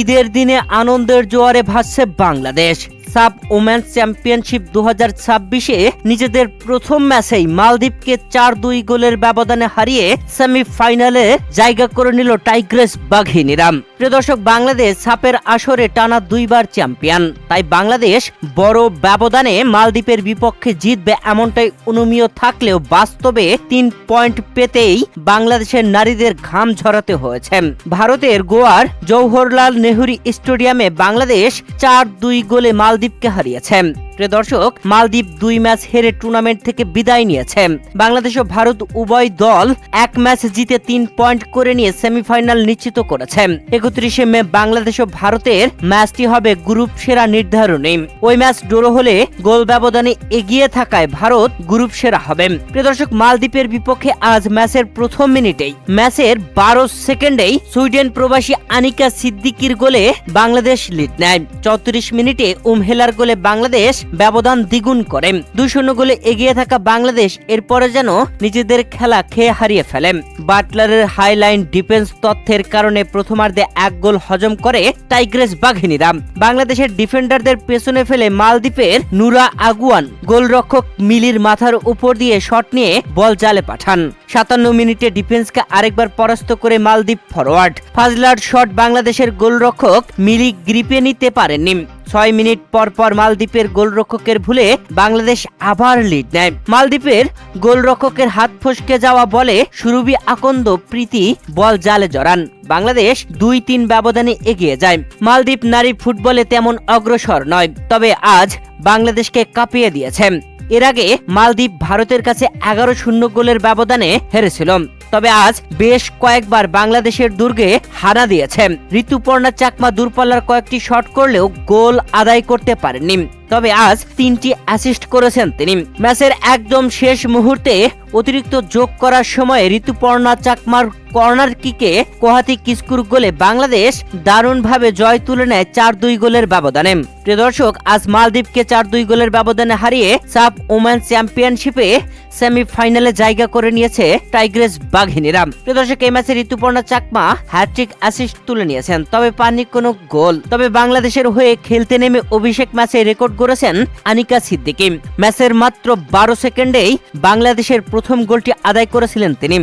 ঈদের দিনে আনন্দের জোয়ারে ভাসছে বাংলাদেশ। সাব ওমেন্স চ্যাম্পিয়নশিপ 2026-এ নিজেদের প্রথম ম্যাচেই মালদ্বীপকে 4-2 গোলের ব্যবধানে হারিয়ে সেমিফাইনালে জায়গা করে নিল টাইগ্রেস বাঘিনীরা। প্রিয় দর্শক, বাংলাদেশ সাপের আসরে টানা 2বার চ্যাম্পিয়ন। তাই বাংলাদেশ বড় ব্যবধানে মালদ্বীপের বিপক্ষে জিতবে এমনটাই অনুমিয় থাকলেও বাস্তবে 3 পয়েন্ট পেতেই বাংলাদেশের নারীদের ঘাম ঝরাতে হয়েছে। ভারতের গোয়ার জওহরলাল নেহরু স্টেডিয়ামে বাংলাদেশ 4-2 গোলে মালদ্বীপকে হারিয়েছে। প্রিয় দর্শক, মালদ্বীপ 2 ম্যাচ হেরে টুর্নামেন্ট থেকে বিদায় নিয়েছে। বাংলাদেশ ও ভারত উভয় দল 1 ম্যাচ জিতে 3 পয়েন্ট করে নিয়ে সেমিফাইনাল নিশ্চিত করেছে। 31শে মে বাংলাদেশ ও ভারতের ম্যাচটি হবে গ্রুপ সেরা নির্ধারণী। ওই ম্যাচ ড্র হলে গোল ব্যবধানে এগিয়ে থাকায় ভারত গ্রুপ সেরা হবে। প্রিয় দর্শক, মালদ্বীপের বিপক্ষে আজ ম্যাচের প্রথম মিনিটেই ম্যাচের 12 সেকেন্ডেই সুইডেন প্রবাসী আনিকা সিদ্দিকির গোলে বাংলাদেশ লিড নেয়। 34 মিনিটে উমহেলার গোলে বাংলাদেশ ব্যবধান দ্বিগুণ করে। 2-0 গোলে এগিয়ে থাকা বাংলাদেশ এরপরে যেন নিজেদের খেলা খেয়ে হারিয়ে ফেলে। বাটলারের হাইলাইন ডিফেন্স তথ্যের কারণে প্রথমার্ধে 1 গোল হজম করে টাইগ্রেস বাঘিনীরা। বাংলাদেশের ডিফেন্ডারদের পেছনে ফেলে মালদ্বীপের নুরা আগুয়ান গোলরক্ষক মিলির মাথার উপর দিয়ে শট নিয়ে বল জালে পাঠান। 57 মিনিটে ডিফেন্সকে আরেকবার পরাস্ত করে মালদ্বীপ ফরওয়ার্ড ফাজলার শট বাংলাদেশের গোলরক্ষক মিলি গ্রিপে নিতে পারেননি। 6 মিনিট পর পর মালদ্বীপের গোলরক্ষকের ভুলে বাংলাদেশ আবার লিড নেয়। মালদ্বীপের গোলরক্ষকের হাত ফসকে যাওয়া বলে সুরভি আকন্দ প্রীতি বল জালে জড়ান। বাংলাদেশ 2-3 ব্যবধানে এগিয়ে যায়। মালদ্বীপ নারী ফুটবলে তেমন অগ্রসর নয়, তবে আজ বাংলাদেশকে কাঁপিয়ে দিয়েছে। এর আগে মালদ্বীপ ভারতের কাছে 11-0 গোলের ব্যবধানে হেরেছিল, তবে আজ বেশ কয়েকবার বাংলাদেশের দুর্গে হানা দিয়েছে। ঋতুপর্ণা চাকমা দূরপাল্লার কয়েকটি শট করলেও গোল আদায় করতে পারেননি, তবে আজ 3টি অ্যাসিস্ট করেছেন তিনি। ম্যাচের একদম শেষ মুহূর্তে অতিরিক্ত যোগ করার সময় ঋতুপর্ণা চাকমার কর্নার কিকে কোহাতি কিস্কুর গোলে বাংলাদেশ দারুণভাবে জয় তুলে নেয় 4-2 গোলের ব্যবধানে। প্রিয় দর্শক, আজ মালদ্বীপকে 4-2 গোলের ব্যবধানে হারিয়ে সাব ওমেন্স চ্যাম্পিয়নশিপে সেমিফাইনালে জায়গা করে নিয়েছে টাইগ্রেস বাঘিনীরা। প্রিয় দর্শক, এই ম্যাচে ঋতুপর্ণা চাকমা হ্যাট্রিক অ্যাসিস্ট তুলে নিয়েছেন, তবে পাননি কোনো গোল। তবে বাংলাদেশের হয়ে খেলতে নেমে অভিষেক ম্যাচে রেকর্ড করেছেন আনিকা সিদ্দিকি। ম্যাচের মাত্র 12 সেকেন্ডেই বাংলাদেশের প্রথম গোলটি আদায় করেছিলেন তিনি।